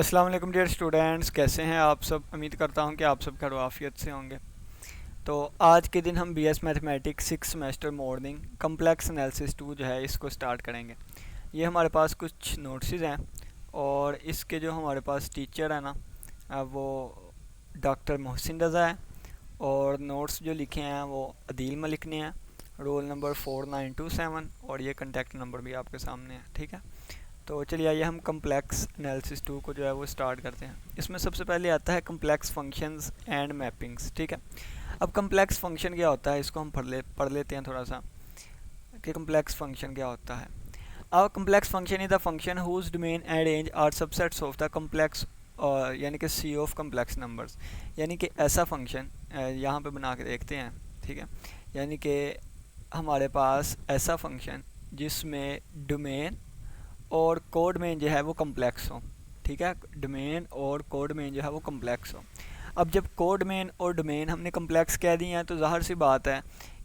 अस्सलाम वालेकुम dear students, कैसे हैं आप सब। उम्मीद करता हूं कि आप सब खैर आफियत से होंगे। तो आज के दिन हम BS mathematics 6 semester morning complex analysis 2 जो है इसको स्टार्ट करेंगे। ये हमारे पास कुछ नोट्स हैं और इसके जो हमारे पास टीचर है ना, वो डॉक्टर मोहसिन रज़ा है। और नोट्स जो लिखे हैं वो अदील मलिक ने हैं। रोल नंबर 4927 और ये कॉन्टैक्ट नंबर भी आपके सामने है। ठीक है, तो चलिए आइए हम कम्प्लेक्स एनालिसिस 2 को जो है वो स्टार्ट करते हैं। इसमें सबसे पहले आता है कम्प्लेक्स फंक्शंस एंड मैपिंग्स। ठीक है, अब कम्प्लेक्स फंक्शन क्या होता है इसको हम पढ़ लेते हैं थोड़ा सा कि कम्प्लेक्स फंक्शन क्या होता है। अब complex function is the function whose domain and range are subsets of the complex, यानी कि सी ऑफ कम्प्लेक्स नंबर्स। यानी कि ऐसा फंक्शन यहाँ पे बना के देखते हैं। ठीक है, यानी कि हमारे पास ऐसा फंक्शन जिसमें डोमेन और कोड में जो है वो कम्प्लेक्स हो। ठीक है, डोमेन और कोड में जो है वो कम्प्लेक्स हो। अब जब कोड मेन और डोमेन हमने कम्प्लेक्स कह दिए हैं तो ज़ाहिर सी बात है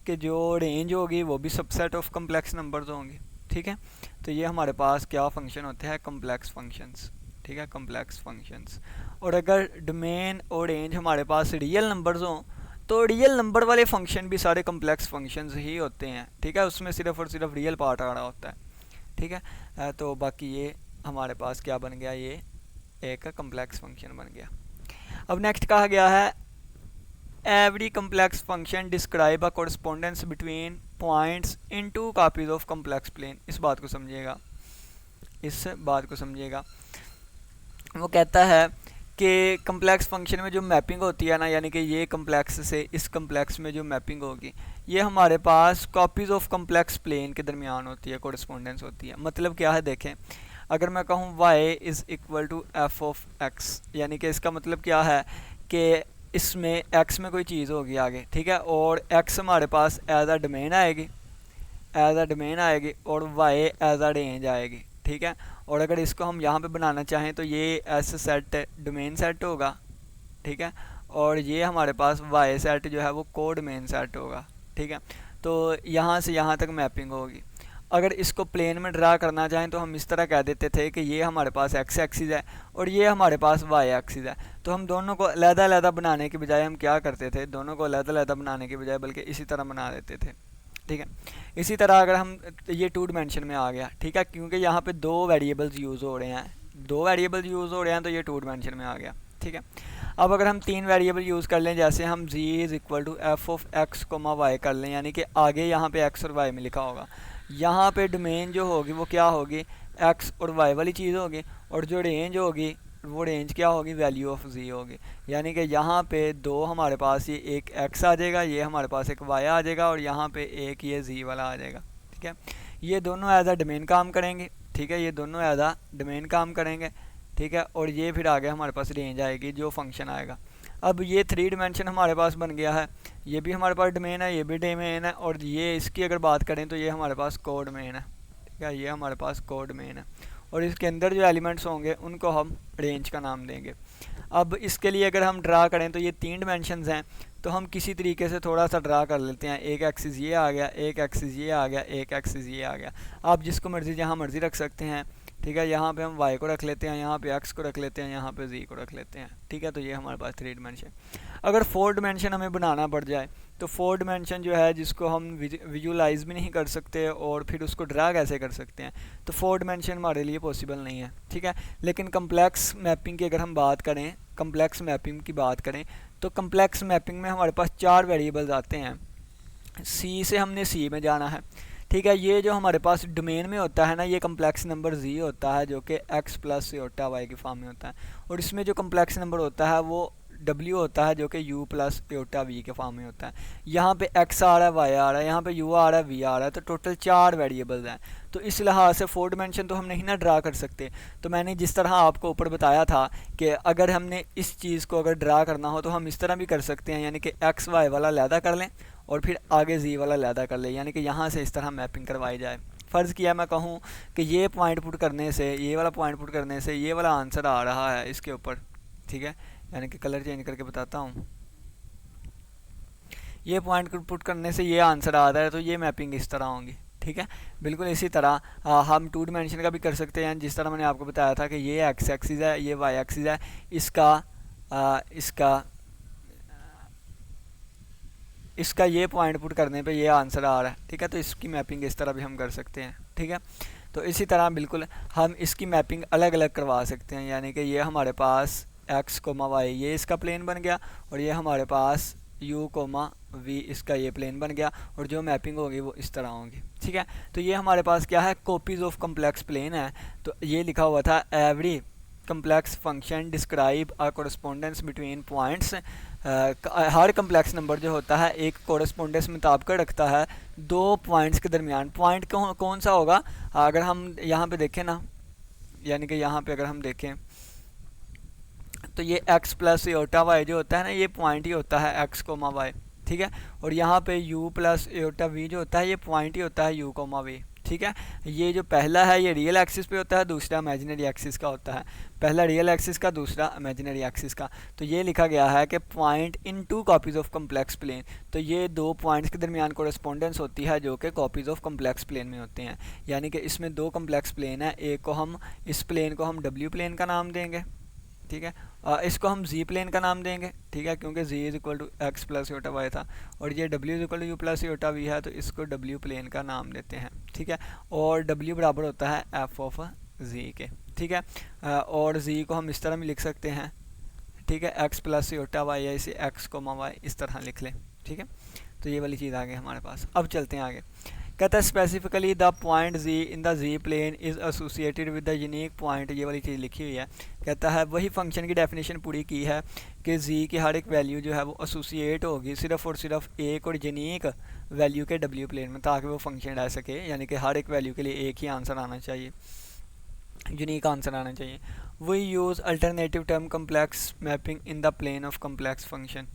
कि जो रेंज होगी वो भी सबसेट ऑफ कम्प्लेक्स नंबर्स होंगे। ठीक है, तो ये हमारे पास क्या फंक्शन होते हैं, कम्प्लेक्स फंक्शंस। ठीक है, कम्प्लेक्स फंक्शंस। और अगर डोमेन और रेंज हमारे पास रियल नंबर्स हों तो रियल नंबर वाले फंक्शन भी सारे कम्प्लेक्स फंक्शंस ही होते हैं। ठीक है, उसमें सिर्फ और सिर्फ रियल पार्ट आ रहा होता है। ठीक है, तो बाकी ये हमारे पास क्या बन गया, ये एक कम्प्लेक्स फंक्शन बन गया। अब नेक्स्ट कहा गया है every complex function describe a correspondence between points in two copies of complex plane. इस बात को समझिएगा, इस बात को समझिएगा। वो कहता है कि कम्प्लेक्स फंक्शन में जो मैपिंग होती है ना, यानी कि ये कम्प्लेक्स से इस कम्प्लेक्स में जो मैपिंग होगी ये हमारे पास कॉपीज़ ऑफ कम्प्लेक्स प्लेन के दरमियान होती है, कोरस्पोंडेंस होती है। मतलब क्या है, देखें, अगर मैं कहूँ y is equal to f of x, यानी कि इसका मतलब क्या है कि इसमें x में कोई चीज़ होगी आगे। ठीक है, और x हमारे पास एज अ डोमेन आएगी, एज अ डोमेन आएगी, और y एज अ रेंज आएगी। ठीक है, और अगर इसको हम यहाँ पे बनाना चाहें तो ये एस सेट डोमेन सेट होगा। ठीक है, और ये हमारे पास वाई सेट जो है वो कोड मेन सेट होगा। ठीक है, तो यहाँ से यहाँ तक मैपिंग होगी। अगर इसको प्लेन में ड्रा करना चाहें तो हम इस तरह कह देते थे कि ये हमारे पास एक्स एक्सिस है और ये हमारे पास वाई एक्सिस है। तो हम दोनों को अलग-अलग बनाने के बजाय हम क्या करते थे, दोनों को अलग-अलग बनाने के बजाय बल्कि इसी तरह बना देते थे। ठीक है, इसी तरह अगर हम ये टू डिमेंशन में आ गया। ठीक है, क्योंकि यहाँ पे दो वेरिएबल्स यूज़ हो रहे हैं, दो वेरिएबल्स यूज़ हो रहे हैं तो ये टू डिमेंशन में आ गया। ठीक है, अब अगर हम तीन वेरिएबल यूज़ कर लें, जैसे हम z is equal to f of x comma y कर लें, यानी कि आगे यहाँ पे x और y में लिखा होगा, यहाँ पे डोमेन जो होगी वो क्या होगी, x और y वाली चीज़ होगी, और जो रेंज होगी वो रेंज क्या होगी, वैल्यू ऑफ z होगी। यानी कि यहाँ पे दो हमारे पास ये एक x आ जाएगा, ये हमारे पास एक y आ जाएगा, और यहाँ पे एक ये z वाला आ जाएगा। ठीक है, ये दोनों एज अ डोमेन काम करेंगे। ठीक है, ये दोनों एज अ डोमेन काम करेंगे। ठीक है, और ये फिर आगे हमारे पास रेंज आएगी जो फंक्शन आएगा। अब ये थ्री डिमेंशन हमारे पास बन गया है, ये भी हमारे पास डोमेन है, ये भी डोमेन है, और ये इसकी अगर बात करें तो ये हमारे पास कोड मेन है। ठीक है, ये हमारे पास कोड मेन है, और इसके अंदर जो एलिमेंट्स होंगे उनको हम रेंज का नाम देंगे। अब इसके लिए अगर हम ड्रा करें तो ये तीन डिमेंशंस हैं, तो हम किसी तरीके से थोड़ा सा ड्रा कर लेते हैं। एक एक्सिस ये आ गया, एक एक्सिस ये आ गया, एक एक्सिस ये आ गया। आप जिसको मर्ज़ी जहाँ मर्ज़ी रख सकते हैं। ठीक है, यहाँ पे हम y को रख लेते हैं, यहाँ पे x को रख लेते हैं, यहाँ पे z को रख लेते हैं। ठीक है, तो ये हमारे पास थ्री डिमेंशन। अगर फोर डिमेंशन हमें बनाना पड़ जाए तो फोर डिमेंशन जो है जिसको हम विजुलाइज भी नहीं कर सकते और फिर उसको ड्रा कैसे कर सकते हैं, तो फोर डिमेंशन हमारे लिए पॉसिबल नहीं है। ठीक है, लेकिन कम्प्लेक्स मैपिंग की अगर हम बात करें, कम्प्लेक्स मैपिंग की बात करें तो कम्प्लेक्स मैपिंग में हमारे पास चार वेरिएबल्स आते हैं। सी से हमने सी में जाना है। ठीक है, ये जो हमारे पास डोमेन में होता है ना, ये कम्प्लेक्स नंबर z होता है जो कि x प्लस योटा y की फॉर्म में होता है, और इसमें जो कम्प्लेक्स नंबर होता है वो w होता है जो कि u प्लस योटा v के फॉर्म में होता है। यहाँ पे x आ रहा है, y आ रहा है, यहाँ पे u आ रहा है, v आ रहा है, तो टोटल चार वेरिएबल्स हैं। तो इस लिहाज से फोर डिमेंशन तो हम नहीं ना ड्रा कर सकते। तो मैंने जिस तरह आपको ऊपर बताया था कि अगर हमने इस चीज़ को अगर ड्रा करना हो तो हम इस तरह भी कर सकते हैं, यानी कि x y वाला अलहदा कर लें और फिर आगे z वाला अलहदा कर ले, यानी कि यहाँ से इस तरह मैपिंग करवाई जाए। फ़र्ज़ किया मैं कहूँ कि ये पॉइंट पुट करने से, ये वाला पॉइंट पुट करने से ये वाला आंसर आ रहा है इसके ऊपर। ठीक है, यानी कि कलर चेंज करके बताता हूँ, ये पॉइंट पुट करने से ये आंसर आ रहा है, तो ये मैपिंग इस तरह होंगी। ठीक है। बिल्कुल इसी तरह हम टू डिमेंशन का भी कर सकते हैं, जिस तरह मैंने आपको बताया था कि ये एक्स एक्सिस है, ये वाई एक्सिस है, इसका इसका इसका ये पॉइंट पुट करने पे ये आंसर आ रहा है, ठीक है। तो इसकी मैपिंग इस तरह भी हम कर सकते हैं, ठीक है। तो इसी तरह बिल्कुल हम इसकी मैपिंग अलग अलग करवा सकते हैं, यानी कि ये हमारे पास एक्स कोमा वाई ये इसका प्लेन बन गया, और ये हमारे पास यू कोमा वी इसका ये प्लेन बन गया, और जो मैपिंग होगी वो इस तरह होगी, ठीक है। तो ये हमारे पास क्या है, कॉपीज़ ऑफ कम्प्लेक्स प्लेन है। तो ये लिखा हुआ था every complex function describe a correspondence between points। Her complex number जो होता है एक कोरस्पोंडेंस मुताबिक रखता है दो पॉइंट्स के दरमियान। पॉइंट कौन सा होगा, अगर हम यहाँ पे देखें ना, यानी कि यहाँ पे अगर हम देखें तो ये x प्लस एयोटा वाई जो होता है ना, ये पॉइंट ही होता है x कोमा वाई, ठीक है। और यहाँ पे u प्लस एयोटा v जो होता है, ये पॉइंट ही होता है u कोमा v, ठीक है। ये जो पहला है ये रियल एक्सिस पे होता है, दूसरा इमेजिनरी एक्सिस का होता है। पहला रियल एक्सिस का, दूसरा इमेजिनरी एक्सिस का। तो ये लिखा गया है कि point in two copies of complex plane. तो ये दो पॉइंट्स के दरमियान कोरेस्पोंडेंस होती है जो कि कॉपीज़ ऑफ कम्प्लेक्स प्लेन में होते हैं। यानी कि इसमें दो कम्प्लेक्स प्लेन है, एक को हम इस प्लेन को हम डब्ल्यू प्लेन का नाम देंगे, ठीक है। इसको हम जी प्लेन का नाम देंगे, ठीक है, क्योंकि z is equal to x plus iota y था, और ये डब्ल्यू is equal to u plus iota v है, तो इसको डब्ल्यू प्लेन का नाम देते हैं, ठीक है। और डब्ल्यू बराबर होता है एफ ऑफ जी के, ठीक है। और जी को हम इस तरह भी लिख सकते हैं, ठीक है, एक्स प्लस योटा वाई या इसे एक्स कोमा वाई इस तरह लिख लें, ठीक है। तो ये वाली चीज़ आ गई हमारे पास। अब चलते हैं आगे। कहता है specifically the point z in the z plane is associated with the unique point, ये वाली चीज़ लिखी हुई है। कहता है वही फंक्शन की डेफिनेशन पूरी की है कि जी की हर एक वैल्यू जो है वो एसोसिएट होगी सिर्फ और सिर्फ एक और यूनिक वैल्यू के डब्ल्यू प्लेन में, ताकि वो फंक्शन रह सके। यानी कि हर एक वैल्यू के लिए एक ही आंसर आना चाहिए, यूनिक आंसर आना चाहिए। We use alternative term complex mapping in the plane of complex function.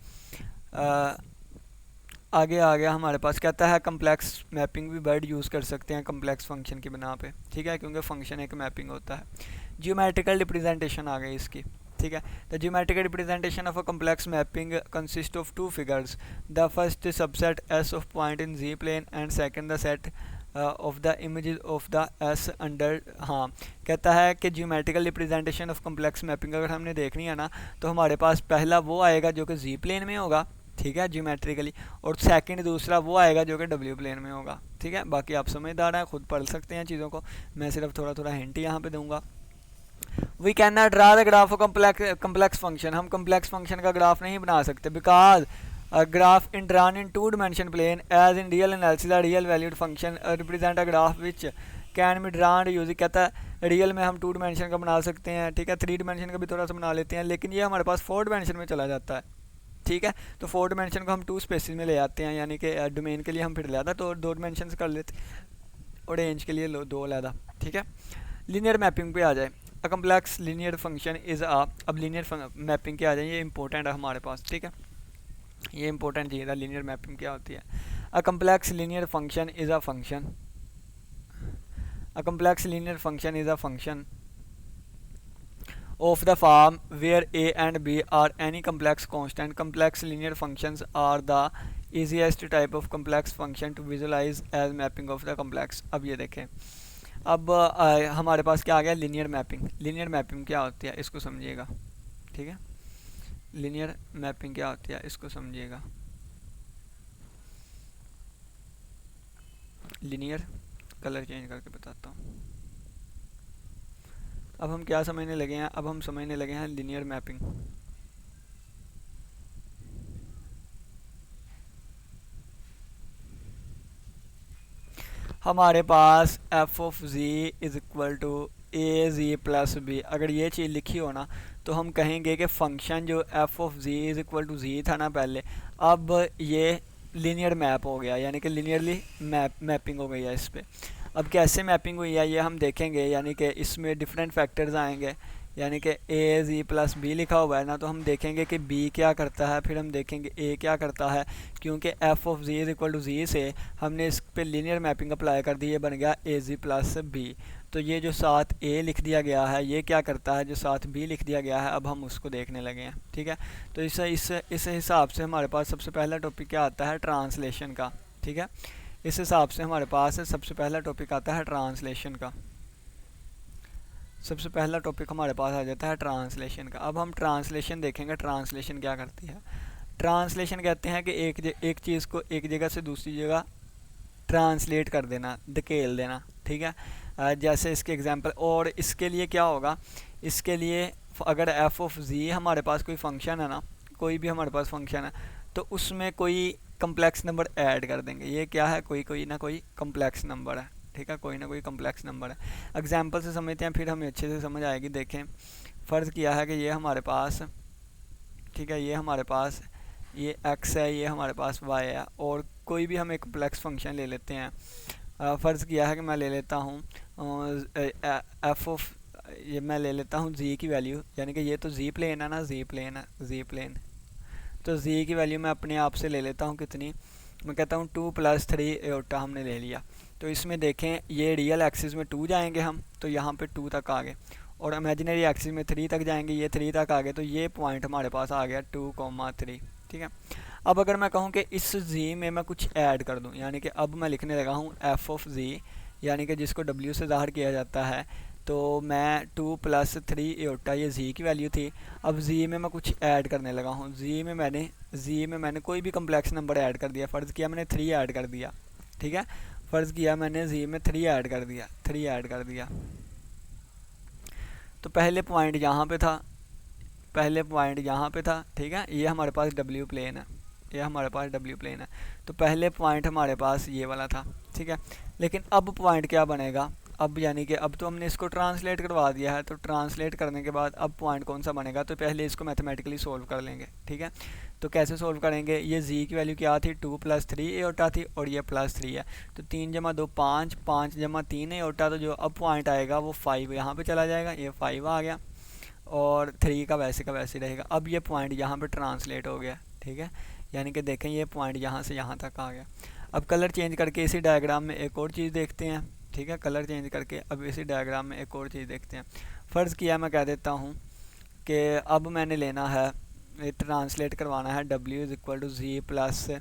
आगे आ गया हमारे पास, कहता है कम्प्लेक्स मैपिंग भी वर्ड यूज़ कर सकते हैं कम्प्लेक्स फंक्शन की बिना पे, ठीक है, क्योंकि फंक्शन एक मैपिंग होता है। जियोमेट्रिकल रिप्रेजेंटेशन आ गई इसकी, ठीक है। The geometrical representation of a complex mapping consist of two figures, the first subset S of point in z plane and second the set of the images of the S under. हाँ, कहता है कि geometrical representation of complex mapping अगर हमने देखनी है ना, तो हमारे पास पहला वो आएगा जो कि जी प्लेन में होगा, ठीक है, जियोमेट्रिकली, और सेकंड दूसरा वो आएगा जो कि डब्ल्यू प्लेन में होगा, ठीक है। बाकी आप समझदार हैं, खुद पढ़ सकते हैं चीज़ों को, मैं सिर्फ थोड़ा थोड़ा हिंट यहाँ पे दूंगा। We can not draw the graph of complex function, हम कम्प्लेक्स फंक्शन का ग्राफ नहीं बना सकते, because graph in drawn in two dimension plane as in real analysis real valued function represent a graph which can be drawn using. कहता है real में हम to dimension का बना सकते हैं, ठीक है, थ्री डिमेंशन का भी थोड़ा सा बना लेते हैं, लेकिन ये हमारे पास फोर डिमेंशन में चला जाता है, ठीक है। तो फोर डिमेंशन को हम टू स्पेसिस में ले आते हैं, यानी कि डोमेन के लिए हम फिर लादा तो दो डिमेंशन कर लेते, और रेंज के लिए दो लादा, ठीक है। लीनियर मैपिंग पे आ जाए, a complex linear function is आ। अब लीनियर मैपिंग क्या आ जाए, ये इंपॉर्टेंट है हमारे पास, ठीक है, ये इंपॉर्टेंट चीज़ है। लीनियर मैपिंग क्या होती है, अ complex linear function is a function, a complex linear function is a function of the form where a and b are any complex constant. Complex linear functions are the easiest type of complex function to visualize as mapping of the complex। अब ये देखें, अब हमारे पास क्या आ गया, linear mapping. Linear mapping क्या होती है इसको समझिएगा, ठीक है, लीनियर मैपिंग क्या होती है इसको समझिएगा। लीनियर कलर चेंज करके बताता हूँ। अब हम क्या समझने लगे हैं, अब हम समझने लगे हैं लीनियर मैपिंग। हमारे पास f of z is equal to a z plus b, अगर ये चीज़ लिखी हो ना तो हम कहेंगे कि फंक्शन जो f of z is equal to z था ना पहले, अब ये लीनियर मैप हो गया, यानी कि लीनियरली मैपिंग हो गई है इस पर। अब कैसे मैपिंग हुई है ये हम देखेंगे, यानी कि इसमें डिफरेंट फैक्टर्स आएंगे, यानी कि ए जी प्लस बी लिखा हुआ है ना, तो हम देखेंगे कि बी क्या करता है, फिर हम देखेंगे ए क्या करता है, क्योंकि f of z is equal to z से हमने इस पर लीनियर मैपिंग अप्लाई कर दी, ये बन गया ए जी प्लस बी। तो ये जो साथ ए लिख दिया गया है ये क्या करता है, जो साथ बी लिख दिया गया है अब हम उसको देखने लगे हैं, ठीक है। तो इस हिसाब से हमारे पास सबसे पहला टॉपिक क्या आता है, ट्रांसलेशन का, ठीक है। इस हिसाब से हमारे पास सबसे पहला टॉपिक आता है ट्रांसलेशन का। सबसे पहला टॉपिक हमारे पास आ जाता है ट्रांसलेशन का। अब हम ट्रांसलेशन देखेंगे, ट्रांसलेशन क्या करती है। ट्रांसलेशन कहते हैं कि एक चीज़ को एक जगह से दूसरी जगह ट्रांसलेट कर देना, धकेल देना, ठीक है। जैसे इसके एग्जांपल, और इसके लिए क्या होगा, इसके लिए अगर एफ ऑफ जी हमारे पास कोई फंक्शन है ना, कोई भी हमारे पास फंक्शन है, तो उसमें कोई कम्प्लेक्स नंबर ऐड कर देंगे। ये क्या है, कोई ना कोई कम्प्लेक्स नंबर है, ठीक है, कोई ना कोई कम्प्लेक्स नंबर है। एग्जांपल से समझते हैं, फिर हमें अच्छे से समझ आएगी। देखें, फ़र्ज़ किया है कि ये हमारे पास, ठीक है, ये हमारे पास ये x है, ये हमारे पास y है, और कोई भी हम एक कम्प्लेक्स फंक्शन ले लेते हैं। फ़र्ज़ किया है कि मैं ले लेता हूँ एफ ऑफ, ये मैं ले लेता हूँ z की वैल्यू, यानी कि ये तो z प्लेन है ना, z प्लेन है, z प्लेन। तो z की वैल्यू मैं अपने आप से ले लेता हूँ कितनी, मैं कहता हूँ 2 + 3 एटा हमने ले लिया। तो इसमें देखें, ये रियल एक्सिस में 2 जाएंगे हम, तो यहाँ पे 2 तक आ गए, और इमेजिनरी एक्सिस में 3 तक जाएंगे, ये 3 तक आ गए। तो ये पॉइंट हमारे पास आ गया 2,3, ठीक है। अब अगर मैं कहूँ कि इस z में मैं कुछ ऐड कर दूँ, यानी कि अब मैं लिखने लगा हूँ एफ ऑफ z, यानी कि जिसको w से ज़ाहिर किया जाता है, तो मैं 2 + 3 एटा, ये z की वैल्यू थी। अब z में मैं कुछ ऐड करने लगा हूँ, z में मैंने कोई भी कम्प्लेक्स नंबर ऐड कर दिया। फ़र्ज़ किया मैंने 3 ऐड कर दिया, ठीक है, फ़र्ज़ किया मैंने z में 3 ऐड कर दिया, 3 ऐड कर दिया। तो पहले पॉइंट यहाँ पे था, पहले पॉइंट यहाँ पे था, ठीक है, ये हमारे पास w प्लेन है, ये हमारे पास w प्लेन है। तो पहले पॉइंट हमारे पास ये वाला था, ठीक है। लेकिन अब पॉइंट क्या बनेगा, अब यानी कि अब तो हमने इसको ट्रांसलेट करवा दिया है, तो ट्रांसलेट करने के बाद अब पॉइंट कौन सा बनेगा, तो पहले इसको मैथमेटिकली सोल्व कर लेंगे, ठीक है। तो कैसे सोल्व करेंगे, ये z की वैल्यू क्या थी, 2 + 3 एटा थी, और ये +3 है। तो 3 × 2 5, 5 × 3 एटा, तो जो अब पॉइंट आएगा वो 5 यहाँ पे चला जाएगा, ये 5 आ गया, और 3 का वैसे रहेगा। अब ये पॉइंट यहाँ पे ट्रांसलेट हो गया, ठीक है, यानी कि देखें ये पॉइंट यहाँ से यहाँ तक आ गया। अब कलर चेंज करके इसी डायग्राम में एक और चीज़ देखते हैं, ठीक है, कलर चेंज करके अब इसी डायग्राम में एक और चीज़ देखते हैं। फ़र्ज़ किया मैं कह देता हूँ कि अब मैंने लेना है, ट्रांसलेट करवाना है w = z +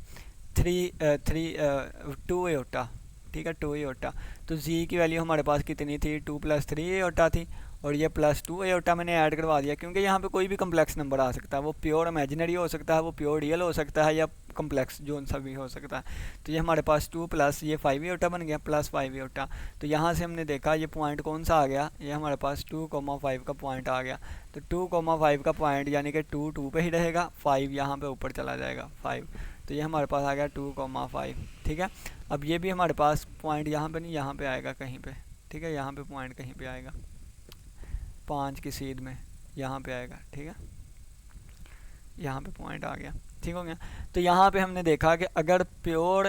2 एटा, ठीक है, 2 एटा। तो z की वैल्यू हमारे पास कितनी थी, 2 + 3 एटा थी, और ये +2 एटा मैंने ऐड करवा दिया, क्योंकि यहाँ पे कोई भी कम्प्लेक्स नंबर आ सकता है, वो प्योर इमेजिनरी हो सकता है, वो प्योर रियल हो सकता है, या कम्प्लेक्स जो सा भी हो सकता है। तो ये हमारे पास 2 + ये 5 एटा बन गया, +5 एटा। तो यहाँ से हमने देखा ये पॉइंट कौन सा आ गया, ये हमारे पास 2,5 का पॉइंट आ गया। तो 2,5 का पॉइंट यानी कि 2 2 पे ही रहेगा, 5 यहाँ पे ऊपर चला जाएगा, 5। तो ये हमारे पास आ गया 2,5, ठीक है। अब ये भी हमारे पास पॉइंट यहाँ पे नहीं, यहाँ पे आएगा कहीं पे, ठीक है, यहाँ पे पॉइंट कहीं पे आएगा, 5 की सीध में यहाँ पे आएगा, ठीक है, यहाँ पे पॉइंट आ गया, ठीक हो गया। तो यहाँ पे हमने देखा कि अगर प्योर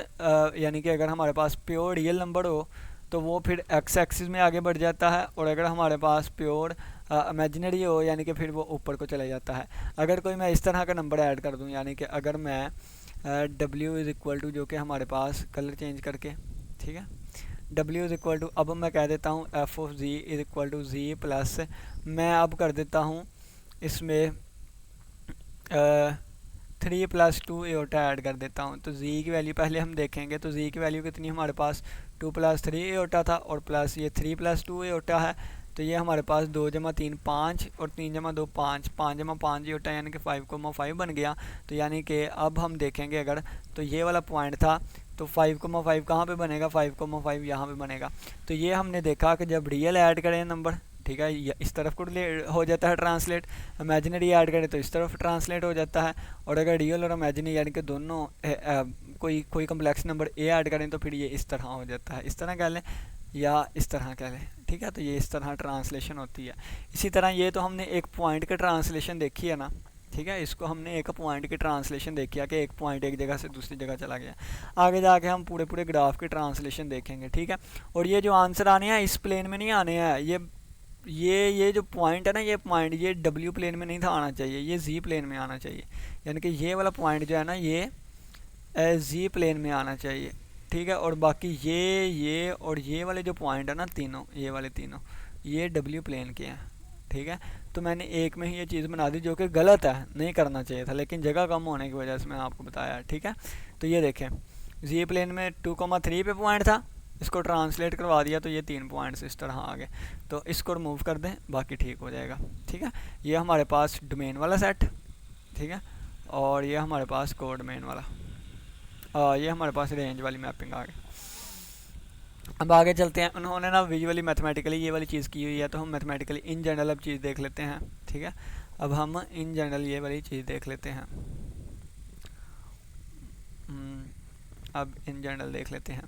यानी कि अगर हमारे पास प्योर रियल नंबर हो तो वो फिर x एक्सिस में आगे बढ़ जाता है, और अगर हमारे पास प्योर इमेजिनरी हो यानी कि फिर वो ऊपर को चला जाता है। अगर कोई मैं इस तरह का नंबर ऐड कर दूँ, यानी कि अगर मैं w = जो कि हमारे पास कलर चेंज करके, ठीक है, w = अब मैं कह देता हूँ f of z = z plus, मैं अब कर देता हूँ इसमें 3 + 2 एटा ऐड कर देता हूँ। तो z की वैल्यू पहले हम देखेंगे, तो z की वैल्यू कितनी हमारे पास 2 + 3 एटा था, और प्लस ये 3 + 2 एटा है। तो ये हमारे पास 2 × 3 5, और 3 × 2 5, 5 × 5 एटा, यानी कि 5,5 बन गया। तो यानी कि अब हम देखेंगे अगर, तो ये वाला पॉइंट था, तो 5,5 कहाँ पे बनेगा, 5,5 यहाँ पे बनेगा। तो ये हमने देखा कि जब रियल ऐड करें नंबर, ठीक है, इस तरफ को हो जाता है ट्रांसलेट, इमेजिनरी ऐड करें तो इस तरफ ट्रांसलेट हो जाता है, और अगर रियल और इमेजिनरी यानी कि दोनों कोई कम्प्लेक्स नंबर ए ऐड करें तो फिर ये इस तरह हो जाता है, इस तरह कह लें या इस तरह कह लें, ठीक है। तो ये इस तरह ट्रांसलेशन होती है। इसी तरह ये तो हमने एक पॉइंट का ट्रांसलेशन देखी है ना, ठीक है, इसको हमने एक पॉइंट की ट्रांसलेशन देखी है कि एक पॉइंट एक जगह से दूसरी जगह चला गया। आगे जाके हम पूरे ग्राफ की ट्रांसलेशन देखेंगे, ठीक है। और ये जो आंसर आने हैं इस प्लेन में नहीं आने हैं, ये जो पॉइंट है ना, ये पॉइंट ये w प्लेन में नहीं था आना चाहिए, ये z प्लेन में आना चाहिए, यानी कि ये वाला पॉइंट जो है ना ये z प्लेन में आना चाहिए, ठीक है। और बाकी ये और ये वाले जो पॉइंट है ना तीनों, ये वाले तीनों ये w प्लेन के हैं, ठीक है। तो मैंने एक में ही ये चीज़ बना दी जो कि गलत है, नहीं करना चाहिए था, लेकिन जगह कम होने की वजह से मैंने आपको बताया, ठीक है। तो ये देखें, जी प्लेन में 2,3 पे पॉइंट था, इसको ट्रांसलेट करवा दिया तो ये 3 पॉइंट्स इस तरह आ गए। तो इसको रिमूव कर दें, बाकी ठीक हो जाएगा। ठीक है, ये हमारे पास डोमेन वाला सेट, ठीक है, और ये हमारे पास कोड डोमेन वाला, ये हमारे पास रेंज वाली मैपिंग आ गई। अब आगे चलते हैं। उन्होंने ना विजुअली मैथमेटिकली ये वाली चीज़ की हुई है, तो हम मैथमेटिकली इन जनरल अब चीज़ देख लेते हैं। ठीक है, अब हम इन जनरल ये वाली चीज़ देख लेते हैं। अब इन जनरल देख लेते हैं।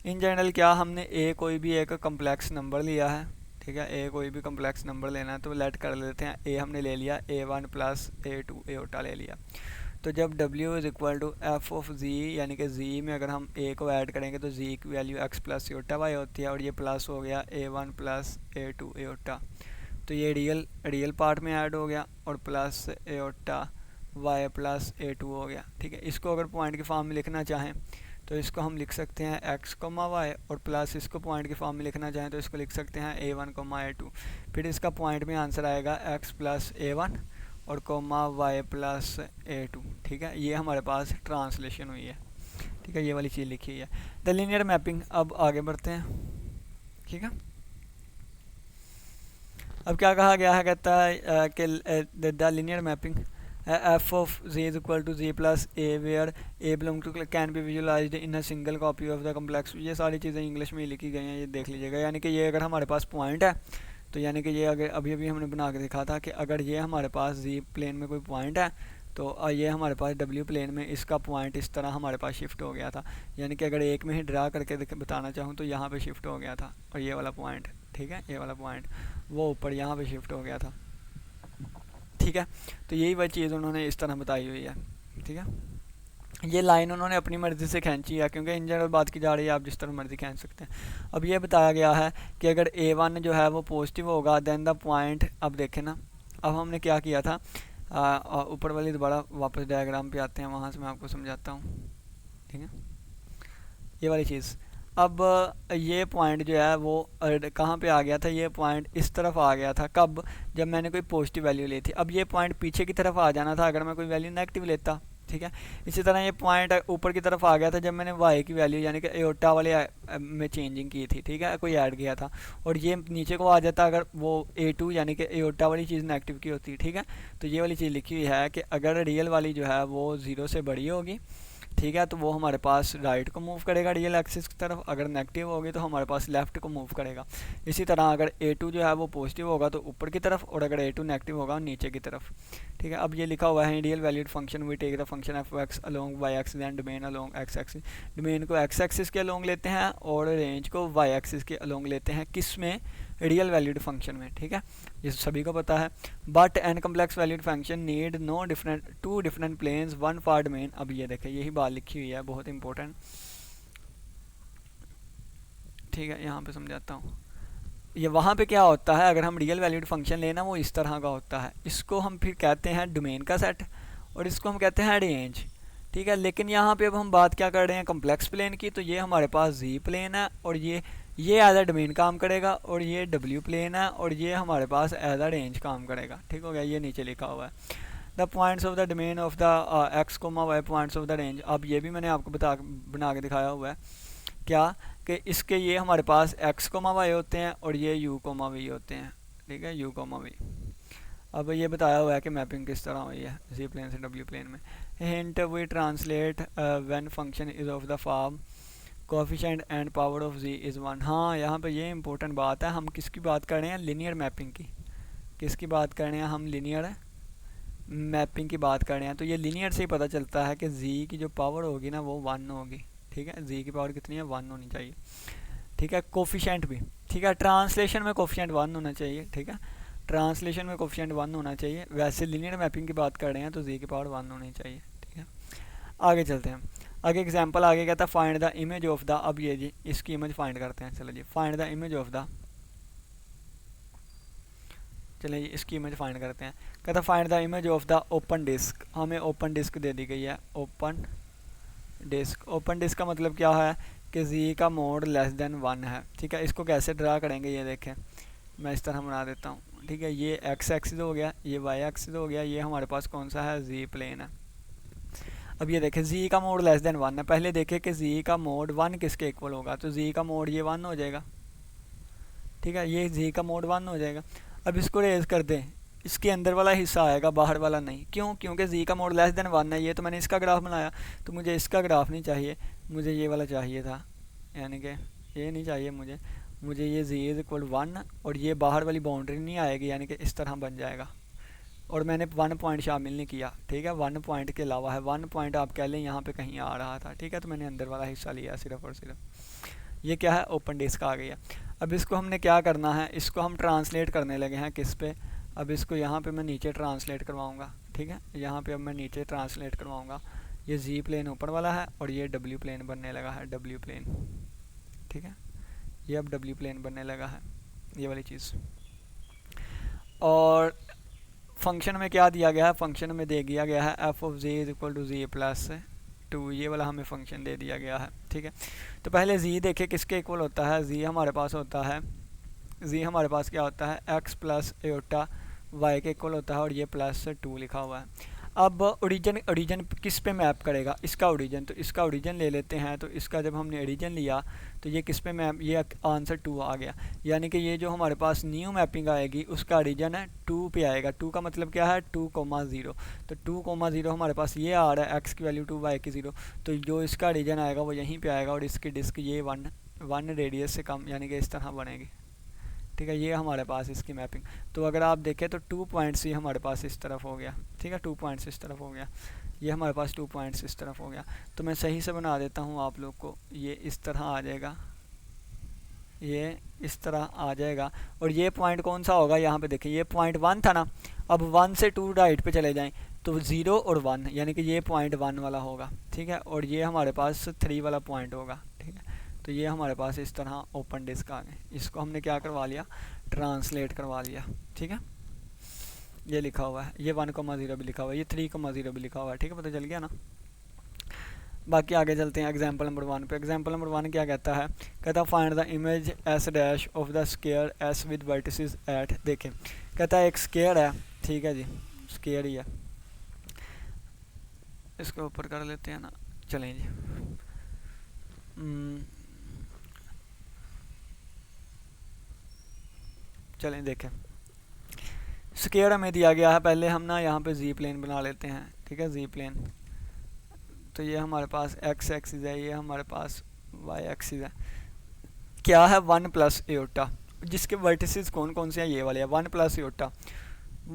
इन जनरल क्या, हमने ए कोई भी एक कम्प्लेक्स नंबर लिया है। ठीक है, ए कोई भी कम्प्लेक्स नंबर लेना है तो लेट कर लेते हैं। ए हमने ले लिया A1 प्लस A2 एओटा ले लिया। तो जब W is equal to f of z, यानी कि जी में अगर हम ए को ऐड करेंगे तो जी की value x plus iota y होती है, और ये प्लस हो गया A1 प्लस A2 एओटा। तो ये रियल पार्ट में ऐड हो गया, और plus aorta y plus A2 हो गया। ठीक है, इसको अगर पॉइंट की फॉर्म में लिखना चाहें तो इसको हम लिख सकते हैं x, y, और प्लस इसको पॉइंट की फॉर्म में लिखना चाहें तो इसको लिख सकते हैं A1, A2। फिर इसका पॉइंट में आंसर आएगा x प्लस A1 और y प्लस A2। ठीक है, ये हमारे पास ट्रांसलेशन हुई है। ठीक है, ये वाली चीज़ लिखी हुई है द लीनियर मैपिंग। अब आगे बढ़ते हैं। ठीक है, अब क्या कहा गया है, कहता है कि the linear mapping f of z is equal to z plus a where a belong to can be visualized in a single copy of the complex. ये सारी चीज़ें इंग्लिश में ही लिखी गई हैं, ये देख लीजिएगा। यानी कि ये अगर हमारे पास पॉइंट है तो यानी कि ये अगर अभी अभी हमने बना के दिखा था कि अगर ये हमारे पास जी प्लेन में कोई पॉइंट है तो ये हमारे पास डब्ल्यू प्लेन में इसका पॉइंट इस तरह हमारे पास शिफ्ट हो गया था। यानी कि अगर एक में ही ड्रा करके बताना चाहूँ तो यहाँ पे शिफ्ट हो गया था, और ये वाला पॉइंट, ठीक है, ये वाला पॉइंट वो ऊपर यहाँ पे शिफ्ट हो गया था। ठीक है, तो यही वह चीज़ उन्होंने इस तरह बताई हुई है। ठीक है, ये लाइन उन्होंने अपनी मर्ज़ी से खींची है, क्योंकि इन जनरल बात की जा रही है, आप जिस तरह मर्ज़ी खींच सकते हैं। अब ये बताया गया है कि अगर A1 जो है वो पॉजिटिव होगा देन द पॉइंट, अब देखें ना, अब हमने क्या किया था, ऊपर वाली दोबारा वापस डायग्राम पे आते हैं, वहाँ से मैं आपको समझाता हूँ। ठीक है, ये वाली चीज़, अब ये पॉइंट जो है वो कहाँ पे आ गया था, ये पॉइंट इस तरफ आ गया था। कब, जब मैंने कोई पॉजिटिव वैल्यू ली थी। अब ये पॉइंट पीछे की तरफ आ जाना था अगर मैं कोई वैल्यू नेगेटिव लेता। ठीक है, इसी तरह ये पॉइंट ऊपर की तरफ आ गया था जब मैंने वाई की वैल्यू यानी कि एओटा वाले में चेंजिंग की थी। ठीक है, कोई ऐड किया था, और ये नीचे को आ जाता अगर वो A2 यानी कि एओटा वाली चीज़ नेगेटिव की होती। ठीक है, तो ये वाली चीज़ लिखी हुई है कि अगर रियल वाली जो है वो 0 से बड़ी होगी, ठीक है, तो वो हमारे पास राइट को मूव करेगा रियल एक्सिस की तरफ। अगर नेगेटिव होगी तो हमारे पास लेफ़्ट को मूव करेगा। इसी तरह अगर A2 जो है वो पॉजिटिव होगा तो ऊपर की तरफ, और अगर A2 नेगेटिव होगा नीचे की तरफ। ठीक है, अब ये लिखा हुआ है real valued function we take the function f x along y axis and domain along x axis. Domain को एक्स एक्सिस के अलोंग लेते हैं और रेंज को वाई एक्सिस के अलोंग लेते हैं, किस में, रियल वैल्यूड फंक्शन में। ठीक है, ये सभी को पता है। But an complex valued function need no different two different planes one for domain. अब ये देखें, यही बात लिखी हुई है, बहुत इंपॉर्टेंट। ठीक है, यहाँ पे समझाता हूँ। ये वहाँ पे क्या होता है, अगर हम रियल वैल्यूड फंक्शन लेना वो इस तरह का होता है, इसको हम फिर कहते हैं डोमेन का सेट, और इसको हम कहते हैं रेंज। ठीक है, लेकिन यहाँ पे अब हम बात क्या कर रहे हैं, कम्प्लेक्स प्लेन की। तो ये हमारे पास जी प्लेन है, और ये एज अ डोमेन काम करेगा, और ये डब्ल्यू प्लेन है, और ये हमारे पास एज अ रेंज काम करेगा। ठीक हो गया, ये नीचे लिखा हुआ है the points of the domain of the x comma y points of the range. अब ये भी मैंने आपको बना के दिखाया हुआ है क्या, कि इसके ये हमारे पास एक्स कोमा वाई होते हैं और ये यू कोमा वी होते हैं। ठीक है, यू कोमा वी। अब ये बताया हुआ है कि मैपिंग किस तरह हुई है जी प्लेन से डब्ल्यू प्लेन में। Hint, we translate when function is of the form coefficient and power of z is 1। हाँ, यहाँ पे ये इंपॉर्टेंट बात है, हम किसकी बात कर रहे हैं, लीनियर मैपिंग की। किसकी बात कर रहे हैं हम, लीनियर मैपिंग की बात कर रहे हैं। तो ये लीनियर से ही पता चलता है कि जी की जो पावर होगी ना वो 1 होगी। ठीक है, जी की पावर कितनी है, 1 होनी चाहिए। ठीक है, कोफिशिएंट भी, ठीक है, ट्रांसलेशन में कोफिशिएंट 1 होना चाहिए। ठीक है, ट्रांसलेशन में कोफिशिएंट 1 होना चाहिए। वैसे लीनियर मैपिंग की बात कर रहे हैं तो जी की पावर 1 होनी चाहिए। ठीक है, आगे चलते हैं। आगे एग्जांपल आगे कहता है find the image of the. अब ये जी इसकी इमेज फाइंड करते हैं। चलो जी, find the image of the, चलिए इसकी इमेज फाइंड करते हैं। कहता find the image of the open disc. हमें ओपन डिस्क दे दी गई है, ओपन डिस्क। ओपन डिस्क का मतलब क्या है कि जी का मोड लेस देन 1 है। ठीक है, इसको कैसे ड्रा करेंगे, ये देखें, मैं इस तरह बना देता हूँ। ठीक है, ये एक्स एक्सिस हो गया, ये वाई एक्सिस हो गया, ये हमारे पास कौन सा है, जी प्लेन है। अब ये देखें जी का मोड लेस देन 1 है, पहले देखें कि जी का मोड 1 किसके इक्वल होगा, तो जी का मोड ये 1 हो जाएगा, ठीक है, ये जी का मोड 1 हो जाएगा। अब इसको रेज कर दें, इसके अंदर वाला हिस्सा आएगा, बाहर वाला नहीं, क्यों, क्योंकि जी का मोड लेस देन 1 है। ये तो मैंने इसका ग्राफ बनाया, तो मुझे इसका ग्राफ नहीं चाहिए, मुझे ये वाला चाहिए था, यानी कि ये नहीं चाहिए मुझे ये जी इज इक्वल 1 और ये बाहर वाली बाउंड्री नहीं आएगी, यानी कि इस तरह बन जाएगा। और मैंने 1 पॉइंट शामिल नहीं किया, ठीक है, 1 पॉइंट के अलावा है, 1 पॉइंट आप कह लें यहाँ पे कहीं आ रहा था, ठीक है, तो मैंने अंदर वाला हिस्सा लिया सिर्फ और सिर्फ। ये क्या है, ओपन डिस्क आ गया। अब इसको हमने क्या करना है, इसको हम ट्रांसलेट करने लगे हैं किस पे, अब इसको यहाँ पे मैं नीचे ट्रांसलेट करवाऊँगा, ठीक है, यहाँ पे अब मैं नीचे ट्रांसलेट करवाऊँगा। ये जी प्लेन ऊपर वाला है और ये डब्ल्यू प्लेन बनने लगा है, डब्ल्यू प्लेन, ठीक है, ये अब डब्ल्यू प्लेन बनने लगा है, ये वाली चीज़। और फंक्शन में क्या दिया गया है, फंक्शन में दे दिया गया है f of z is equal to z plus 2, ये वाला हमें फंक्शन दे दिया गया है, ठीक है। तो पहले जी देखे किसके इक्वल होता है, जी हमारे पास होता है, जी हमारे पास क्या होता है, एक्स प्लस एटा वाई के इक्वल होता है, और ये प्लस 2 लिखा हुआ है। अब ओरिजिन किस पे मैप करेगा, इसका ओरिजिन, तो इसका ओरिजिन ले लेते हैं। तो इसका जब हमने ओरिजिन लिया तो ये किस पे मैप, ये आंसर 2 आ गया, यानी कि ये जो हमारे पास न्यू मैपिंग आएगी उसका ओरिजिन है 2 पे आएगा। 2 का मतलब क्या है, 2,0, तो 2,0 हमारे पास ये आ रहा है, एक्स की वैल्यू 2 वाई की 0, तो जो इसका ओरिजिन आएगा वो यहीं पे आएगा, और इसकी डिस्क ये 1 रेडियस से कम, यानी कि इस तरह बनेगी, ठीक है। ये हमारे पास इसकी मैपिंग, तो अगर आप देखें तो 2 पॉइंट्स ही हमारे पास इस तरफ हो गया, ठीक है, 2 पॉइंट्स इस तरफ हो गया, ये हमारे पास 2 पॉइंट्स इस तरफ हो गया। तो मैं सही से बना देता हूँ आप लोग को, ये इस तरह आ जाएगा, ये इस तरह आ जाएगा, और ये पॉइंट कौन सा होगा, यहाँ पे देखें, ये पॉइंट 1 था ना, अब 1 से 2 राइट पे चले जाएं तो 0 और 1, यानी कि ये पॉइंट 1 वाला होगा, ठीक है, और ये हमारे पास 3 वाला पॉइंट होगा, ठीक है। तो ये हमारे पास इस तरह ओपन डिस्क आ गए, इसको हमने क्या करवा लिया, ट्रांसलेट करवा लिया, ठीक है। ये लिखा हुआ है, ये 1,0 भी लिखा हुआ है, ये 3,0 भी लिखा हुआ है, ठीक है, पता चल गया ना। बाकी आगे चलते हैं एग्जाम्पल नंबर 1 पे। एग्जाम्पल नंबर 1 क्या कहता है, कहता find the image S dash of the square S with vertices at, देखें कहता है एक स्क्वायर है, ठीक है जी, स्क्वायर ही है, इसको ऊपर कर लेते हैं ना, चलें जी। चलें देखें, स्क्वायर हमें दिया गया है, पहले हम ना यहाँ पे जी प्लेन बना लेते हैं, ठीक है, जी प्लेन, तो ये हमारे पास एक्स एक्सिस है, ये हमारे पास वाई एक्सिस है, क्या है 1 प्लस एटा, जिसके वर्टिसेस कौन कौन से हैं, ये वाले हैं, 1 प्लस एटा,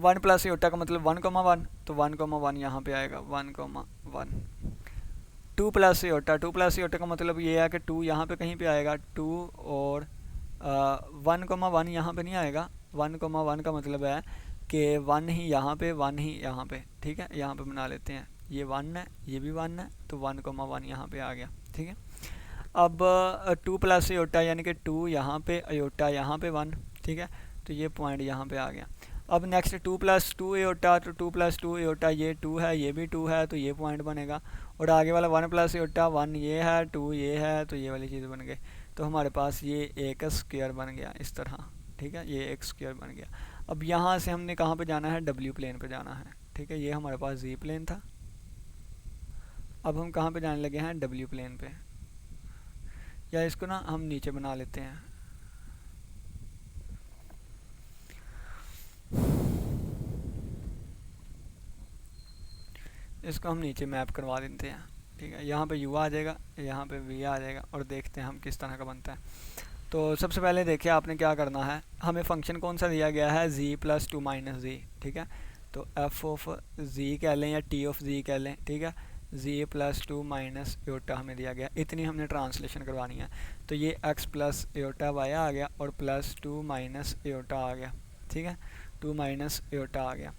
1 प्लस एटा का मतलब 1,1, तो 1,1 यहाँ पे आएगा, 1,1। 2 प्लस एटा, 2 प्लस एटा का मतलब ये है कि 2 यहाँ पे कहीं पे आएगा, 2 और 1,1 यहाँ पे नहीं आएगा, 1,1 का मतलब है कि 1 ही यहाँ पे, 1 ही यहाँ पे, ठीक है, यहाँ पे बना लेते हैं, ये 1 है, ये भी 1 है, तो 1,1 यहाँ पे आ गया, ठीक है। अब 2 प्लस एटा यानी कि 2 यहाँ पे, एटा यहाँ पे 1, ठीक है, तो ये पॉइंट यहाँ पे आ गया। अब नेक्स्ट 2 प्लस 2 एटा, तो 2 प्लस 2 एटा, ये 2 है, ये भी 2 है, तो ये पॉइंट बनेगा, और आगे वाला 1 प्लस एटा 1 ये है, 2 ये है, तो ये वाली चीज़ बन गई, तो हमारे पास ये एक स्क्वायर बन गया इस तरह, ठीक है, ये एक स्क्वायर बन गया। अब यहाँ से हमने कहाँ पे जाना है, डब्ल्यू प्लेन पे जाना है, ठीक है, ये हमारे पास जी प्लेन था, अब हम कहाँ पे जाने लगे हैं, डब्ल्यू प्लेन पे, या इसको ना हम नीचे बना लेते हैं, इसको हम नीचे मैप करवा देते हैं, ठीक है, यहाँ पे यू आ जाएगा, यहाँ पे वी आ जाएगा, और देखते हैं हम किस तरह का बनता है। तो सबसे पहले देखिए आपने क्या करना है, हमें फंक्शन कौन सा दिया गया है, z प्लस 2 माइनस जी, ठीक है, तो एफ ऑफ जी कह लें या टी ऑफ जी कह लें, ठीक है, z प्लस 2 माइनस एटा हमें दिया गया, इतनी हमने ट्रांसलेशन करवानी है। तो ये x प्लस एटा वाई आ गया, और प्लस 2 माइनस एटा आ गया, ठीक है, 2 माइनस एटा आ गया।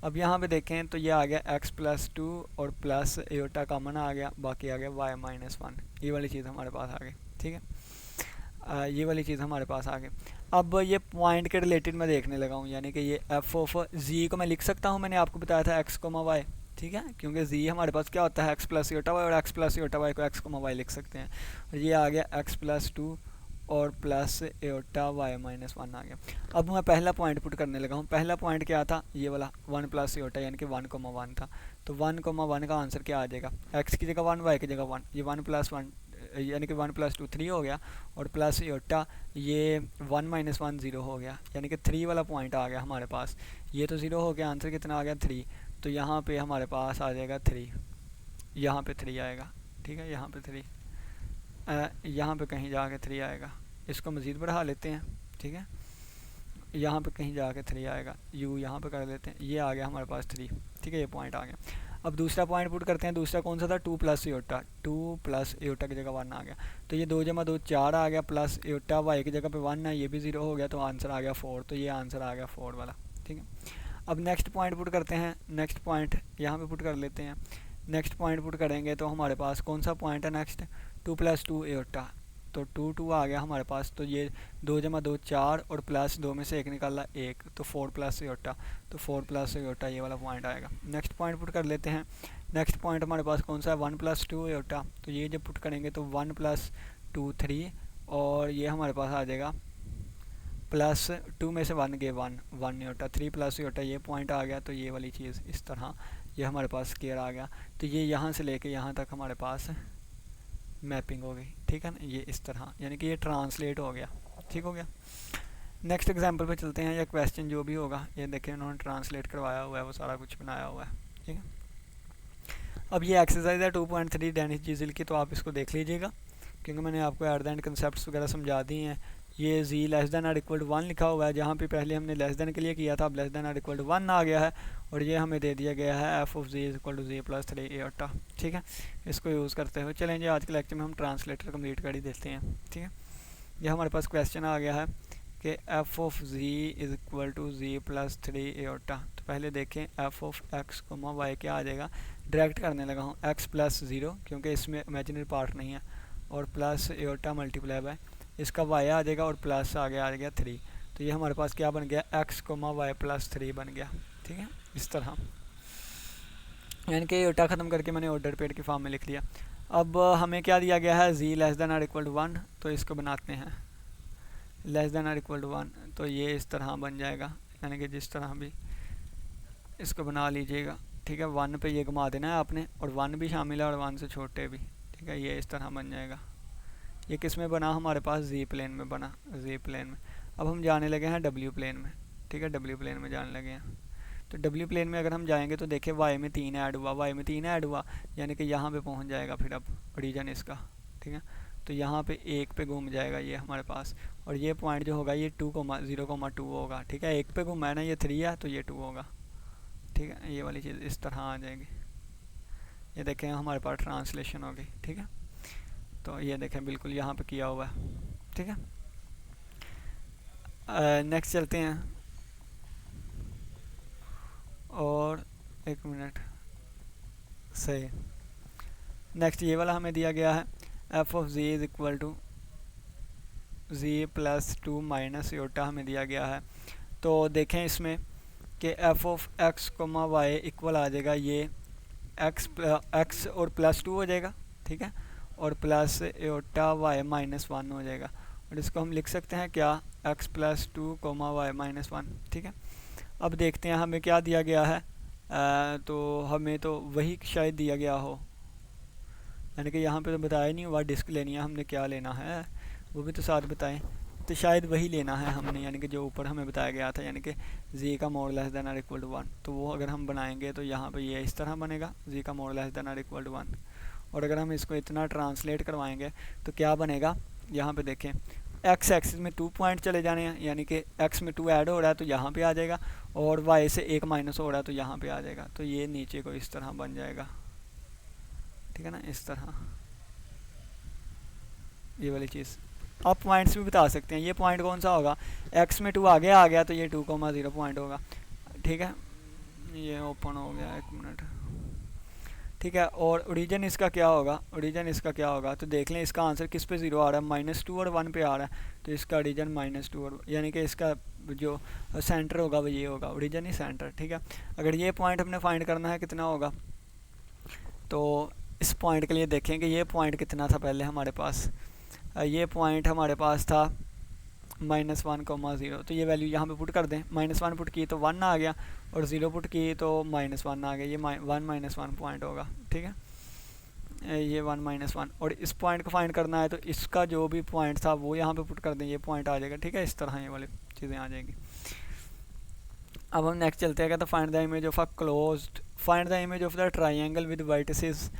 अब यहाँ पे देखें तो ये आ गया x प्लस 2 और प्लस एटा कॉमन आ गया, बाकी आ गया y माइनस 1, ये वाली चीज़ हमारे पास आ गई, ठीक है, ये वाली चीज़ हमारे पास आ गई। अब ये पॉइंट के रिलेटेड मैं देखने लगा हूँ, यानी कि ये एफ ऑफ जी को मैं लिख सकता हूँ, मैंने आपको बताया था एक्स कोमा वाई, ठीक है, क्योंकि जी हमारे पास क्या होता है एक्स प्लस एटा वाई, और एक्स प्लस एटा वाई को एक्स कोमा वाई लिख सकते हैं, और ये आ गया एक्स प्लस 2 और plus iota y minus one आ गया। अब मैं पहला पॉइंट पुट करने लगा हूँ। पहला पॉइंट क्या था, ये वाला 1 प्लस एटा यानी कि 1,1 था। तो 1,1 का आंसर क्या आ जाएगा, एक्स की जगह 1 वाई की जगह 1, ये 1+1 यानी कि 1+2 3 हो गया, और प्लस एटा ये 1 माइनस 1 0 हो गया, यानी कि 3 वाला पॉइंट आ गया हमारे पास। ये तो 0 हो गया, आंसर कितना आ गया 3। तो यहाँ पे हमारे पास आ जाएगा 3, यहाँ पे 3 आएगा, ठीक है, यहाँ पे 3, यहाँ पे कहीं जाके 3 आएगा। इसको मज़ीद बढ़ा लेते हैं, ठीक है, यहाँ पे कहीं जाके 3 आएगा, यू यहाँ पे कर लेते हैं, ये आ गया हमारे पास 3, ठीक है, ये पॉइंट आ गया। अब दूसरा पॉइंट पुट करते हैं। दूसरा कौन सा था, 2 प्लस एटा, 2 प्लस एटा की जगह 1 आ गया। तो ये 2 जमा 2 4 आ गया, प्लस एटा वाई की जगह पे 1 है, ये भी 0 हो गया, तो आंसर आ गया 4। तो ये आंसर आ गया 4 वाला, ठीक है। अब नेक्स्ट पॉइंट पुट करते हैं। नेक्स्ट पॉइंट यहाँ पे पुट कर लेते हैं। नेक्स्ट पॉइंट पुट करेंगे तो हमारे पास कौन सा पॉइंट है नेक्स्ट, 2 प्लस 2 एटा, तो 2 2 आ गया हमारे पास। तो ये 2 जमा 2 4 और प्लस 2 में से 1 निकाला 1, तो 4 प्लस एटा, तो 4 प्लस एटा ये वाला पॉइंट आएगा। नेक्स्ट पॉइंट पुट कर लेते हैं। नेक्स्ट पॉइंट हमारे पास कौन सा है, 1 प्लस 2 एटा, तो ये जब पुट करेंगे तो 1 प्लस 2 3, और ये हमारे पास आ जाएगा प्लस 2 में से 1 गए 1 एटा, 3 प्लस एटा, ये पॉइंट आ गया। तो ये वाली चीज़ इस तरह ये हमारे पास स्केयर आ गया। तो ये यहाँ से लेके यहाँ तक हमारे पास मैपिंग हो गई, ठीक है ना, ये इस तरह, यानी कि ये ट्रांसलेट हो गया, ठीक हो गया। नेक्स्ट एग्जांपल पे चलते हैं, या क्वेश्चन जो भी होगा, ये देखें उन्होंने ट्रांसलेट करवाया हुआ है, वो सारा कुछ बनाया हुआ है, ठीक है। अब ये एक्सरसाइज है 2.3 डेनिस जीजिल की, तो आप इसको देख लीजिएगा, क्योंकि मैंने आपको एट द एंड कंसेप्ट वगैरह समझा दिए हैं। ये z less than or equal to 1 लिखा हुआ है, जहाँ पे पहले हमने लेस दैन के लिए किया था, अब less than or equal to 1 आ गया है, और ये हमें दे दिया गया है f of z is equal to z plus 3 eta, ठीक है। इसको यूज़ करते हुए चलेंगे आज के लेक्चर में हम ट्रांसलेटर कम्प्लीट कर ही देते हैं, ठीक है। ये हमारे पास क्वेश्चन आ गया है कि f of z is equal to z plus 3 eta. तो पहले देखें f of x comma y क्या आ जाएगा, डायरेक्ट करने लगा हूँ, एक्स प्लस 0 क्योंकि इसमें इमेजिनरी पार्ट नहीं है, और प्लस एटा मल्टीप्लाई बाय इसका वाई आ जाएगा, और प्लस आ गया 3। तो ये हमारे पास क्या बन गया, एक्स कोमा वाई प्लस 3 बन गया, ठीक है, इस तरह। यानी कि एटा ख़त्म करके मैंने ऑर्डर पेड की फॉर्म में लिख लिया। अब हमें क्या दिया गया है, z less than or equal to 1, तो इसको बनाते हैं less than or equal to 1, तो ये इस तरह बन जाएगा, यानी कि जिस तरह भी इसको बना लीजिएगा, ठीक है। 1 पे ये घुमा देना है आपने, और 1 भी शामिल है और 1 से छोटे भी, ठीक है, ये इस तरह बन जाएगा। ये किस में बना, हमारे पास जी प्लेन में बना, जी प्लेन में। अब हम जाने लगे हैं डब्ल्यू प्लेन में, ठीक है, डब्ल्यू प्लेन में जाने लगे हैं। तो डब्ल्यू प्लेन में अगर हम जाएंगे तो देखिए वाई में 3 ऐड हुआ, वाई में 3 ऐड हुआ, यानी कि यहाँ पे पहुँच जाएगा फिर अब ओरिजिन इसका, ठीक है। तो यहाँ पे 1 पे घूम जाएगा ये हमारे पास, और ये पॉइंट जो होगा ये 2,0,2 होगा, ठीक है। 1 पे घूमा है ना, ये 3 है तो ये 2 होगा, ठीक है। ये वाली चीज़ इस तरह आ जाएगी। ये देखें हमारे पास ट्रांसलेशन हो गई, ठीक है। तो ये देखें बिल्कुल यहाँ पे किया हुआ है, ठीक है। नेक्स्ट चलते हैं, और 1 मिनट, सही। नेक्स्ट ये वाला हमें दिया गया है, f of z is equal to z plus 2 minus eta हमें दिया गया है। तो देखें इसमें कि f of x comma y equal आ जाएगा, ये एक्स और प्लस 2 हो जाएगा, ठीक है, और प्लस एटा वाई माइनस 1 हो जाएगा, और इसको हम लिख सकते हैं क्या, x plus 2 comma y minus 1, ठीक है। अब देखते हैं हमें क्या दिया गया है, तो हमें तो वही शायद दिया गया हो, यानी कि यहाँ पे तो बताया नहीं हुआ डिस्क लेनी है, हमने क्या लेना है वो भी तो साथ बताएं। तो शायद वही लेना है हमने, यानी कि जो ऊपर हमें बताया गया था, यानी कि जी का mod less than or equal to 1, तो वो अगर हम बनाएंगे तो यहाँ पे ये इस तरह बनेगा, जी का mod less than or equal to 1। और अगर हम इसको इतना ट्रांसलेट करवाएंगे तो क्या बनेगा, यहाँ पे देखें एक्स एक्सिस में 2 पॉइंट चले जाने हैं, यानी कि एक्स में 2 ऐड हो रहा है तो यहाँ पे आ जाएगा, और वाई से 1 माइनस हो रहा है तो यहाँ पे आ जाएगा। तो ये नीचे को इस तरह बन जाएगा, ठीक है ना, इस तरह ये वाली चीज़। आप पॉइंट्स भी बता सकते हैं, ये पॉइंट कौन सा होगा, एक्स में 2 आगे आ गया तो ये 2,0 पॉइंट होगा, ठीक है। ये ओपन हो गया, 1 मिनट, ठीक है। और ओरिजिन इसका क्या होगा, ओरिजिन इसका क्या होगा, तो देख लें इसका आंसर किस पे 0 आ रहा है, -2 और 1 पे आ रहा है, तो इसका ओरिजिन -2 और यानी कि इसका जो सेंटर होगा वो ये होगा, ओरिजिन ही सेंटर, ठीक है। अगर ये पॉइंट हमने फाइंड करना है कितना होगा, तो इस पॉइंट के लिए देखें कि ये पॉइंट कितना था पहले हमारे पास, ये पॉइंट हमारे पास था -1,0, तो ये वैल्यू यहाँ पे पुट कर दें। -1 पुट की तो 1 आ गया, और 0 पुट की तो -1 आ गया। ये 1 - 1 पॉइंट होगा, ठीक है। ये 1 - 1, और इस पॉइंट को फाइंड करना है तो इसका जो भी पॉइंट था वो यहाँ पे पुट कर दें, ये पॉइंट आ जाएगा, ठीक है। इस तरह ये वाली चीज़ें आ जाएंगी। अब हम नेक्स्ट चलते हैं, कहते हैं find the image of a closed, find the image of the triangle with vertices.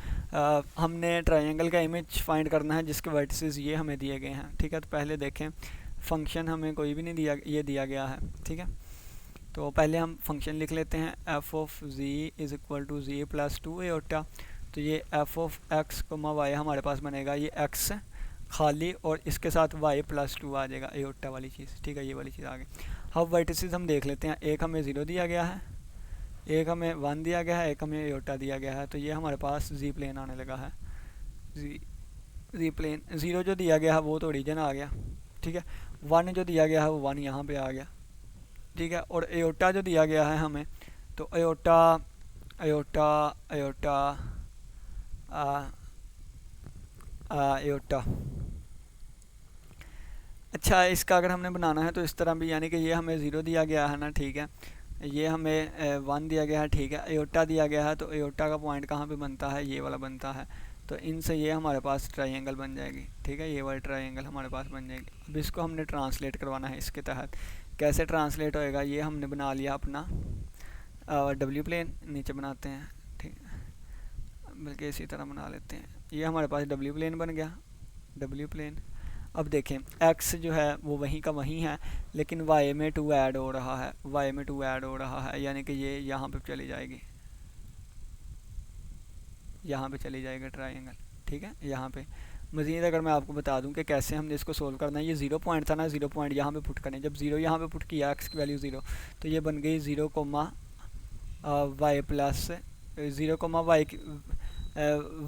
हमने ट्राइंगल का इमेज फाइंड करना है जिसके वर्टिसेस ये हमें दिए गए हैं, ठीक है। तो पहले देखें, फंक्शन हमें कोई भी नहीं दिया, ये दिया गया है, ठीक है। तो पहले हम फंक्शन लिख लेते हैं, f of z is equal to z plus 2 eta. तो ये f ऑफ x, y हमारे पास बनेगा ये x खाली, और इसके साथ y प्लस 2 आ जाएगा, एटा वाली चीज़, ठीक है। ये वाली चीज़ आ गई। अब वर्टिसेस हम देख लेते हैं, एक हमें 0 दिया गया है, एक हमें 1 दिया गया है, एक हमें एटा दिया गया है। तो ये हमारे पास z प्लेन आने लगा है, z प्लेन। 0 जो दिया गया है वो तो ओरिजिन आ गया, ठीक है। 1 जो दिया गया है वो 1 यहाँ पे आ गया, ठीक है। और एटा जो दिया गया है हमें, तो एटा एटा एटा एटा। अच्छा, इसका अगर हमने बनाना है तो इस तरह भी, यानी कि ये हमें 0 दिया गया है ना, ठीक है। ये हमें 1 दिया गया है, ठीक है। एटा दिया गया है, तो एटा का पॉइंट कहाँ पे बनता है, ये वाला बनता है। तो इनसे ये हमारे पास ट्रायंगल बन जाएगी, ठीक है। ये वाली ट्रायंगल हमारे पास बन जाएगी। अब इसको हमने ट्रांसलेट करवाना है इसके तहत। कैसे ट्रांसलेट होएगा, ये हमने बना लिया अपना डब्ल्यू प्लेन, नीचे बनाते हैं, ठीक है, बल्कि इसी तरह बना लेते हैं। ये हमारे पास डब्ल्यू प्लेन बन गया, डब्ल्यू प्लेन। अब देखें, x जो है वो वहीं का वहीं है, लेकिन y में 2 ऐड हो रहा है, y में 2 ऐड हो रहा है, यानी कि ये यहाँ पे चली जाएगी, यहाँ पे चली जाएगा ट्रायंगल, ठीक है। यहाँ पे मज़ीद अगर मैं आपको बता दूं कि कैसे हमने इसको सोल्व करना है, ये 0 पॉइंट था ना, 0 पॉइंट यहाँ पे पुट करें। जब 0 यहाँ पे पुट किया, x की वैल्यू 0, तो ये बन गई 0, y प्लस 0,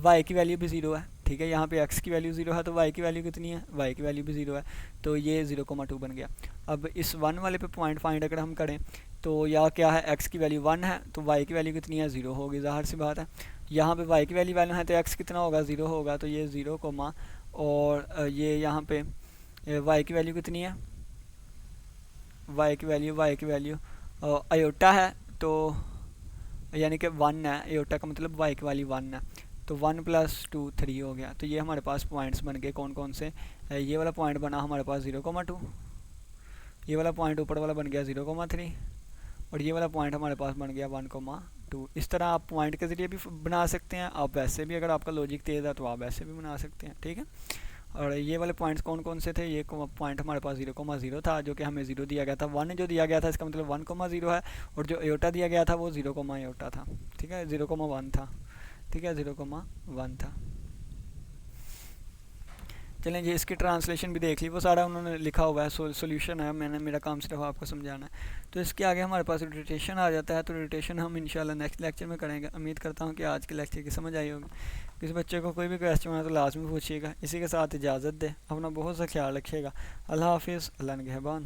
y की वैल्यू भी 0 है, ठीक है। यहाँ पे x की वैल्यू 0 है, तो y की वैल्यू कितनी है, y की वैल्यू भी 0 है, तो ये 0,2 बन गया। अब इस 1 वाले पे पॉइंट फाइंड अगर हम करें, तो या क्या है, x की वैल्यू 1 है, तो y की वैल्यू कितनी है, 0 होगी, ज़ाहिर सी बात है। यहाँ पे y की वैल्यू 1 है, तो x कितना होगा, 0 होगा, तो ये 0, और ये यहाँ पे y की वैल्यू कितनी है, y की वैल्यू अयोटा है, तो यानी कि 1 है, एटा का मतलब y की वैल्यू 1 है, तो 1 + 2 3 हो गया। तो ये हमारे पास पॉइंट्स बन गए, कौन कौन से, ये वाला पॉइंट बना हमारे पास 0,2, ये वाला पॉइंट ऊपर वाला बन गया 0,3, और ये वाला पॉइंट हमारे पास बन गया 1,2। इस तरह आप पॉइंट के ज़रिए भी बना सकते हैं, आप वैसे भी, अगर आपका लॉजिक तेज़ है तो आप वैसे भी बना सकते हैं, ठीक है। और ये वाले पॉइंट्स कौन कौन से थे, ये पॉइंट हमारे पास 0,0 था, जो कि हमें 0 दिया गया था। 1 जो दिया गया था, इसका मतलब 1,0 है, और जो एटा दिया गया था वो 0, एटा था, ठीक है, 0,1 था, ठीक है, 0,1 था। चलें जी, इसकी ट्रांसलेशन भी देख ली, वो सारा उन्होंने लिखा हुआ है, सॉल्यूशन है, मेरा काम सिर्फ आपको समझाना है। तो इसके आगे हमारे पास रोटेशन आ जाता है, तो रोटेशन हम इंशाल्लाह नेक्स्ट लेक्चर में करेंगे। उम्मीद करता हूँ कि आज के लेक्चर की समझ आई होगी। किसी बच्चे को कोई भी क्वेश्चन है तो लाजमी पूछिएगा। इसी के साथ इजाज़त दे, अपना बहुत सा ख्याल रखिएगा। अल्लाह हाफिज़, अल्लाह निगहबान।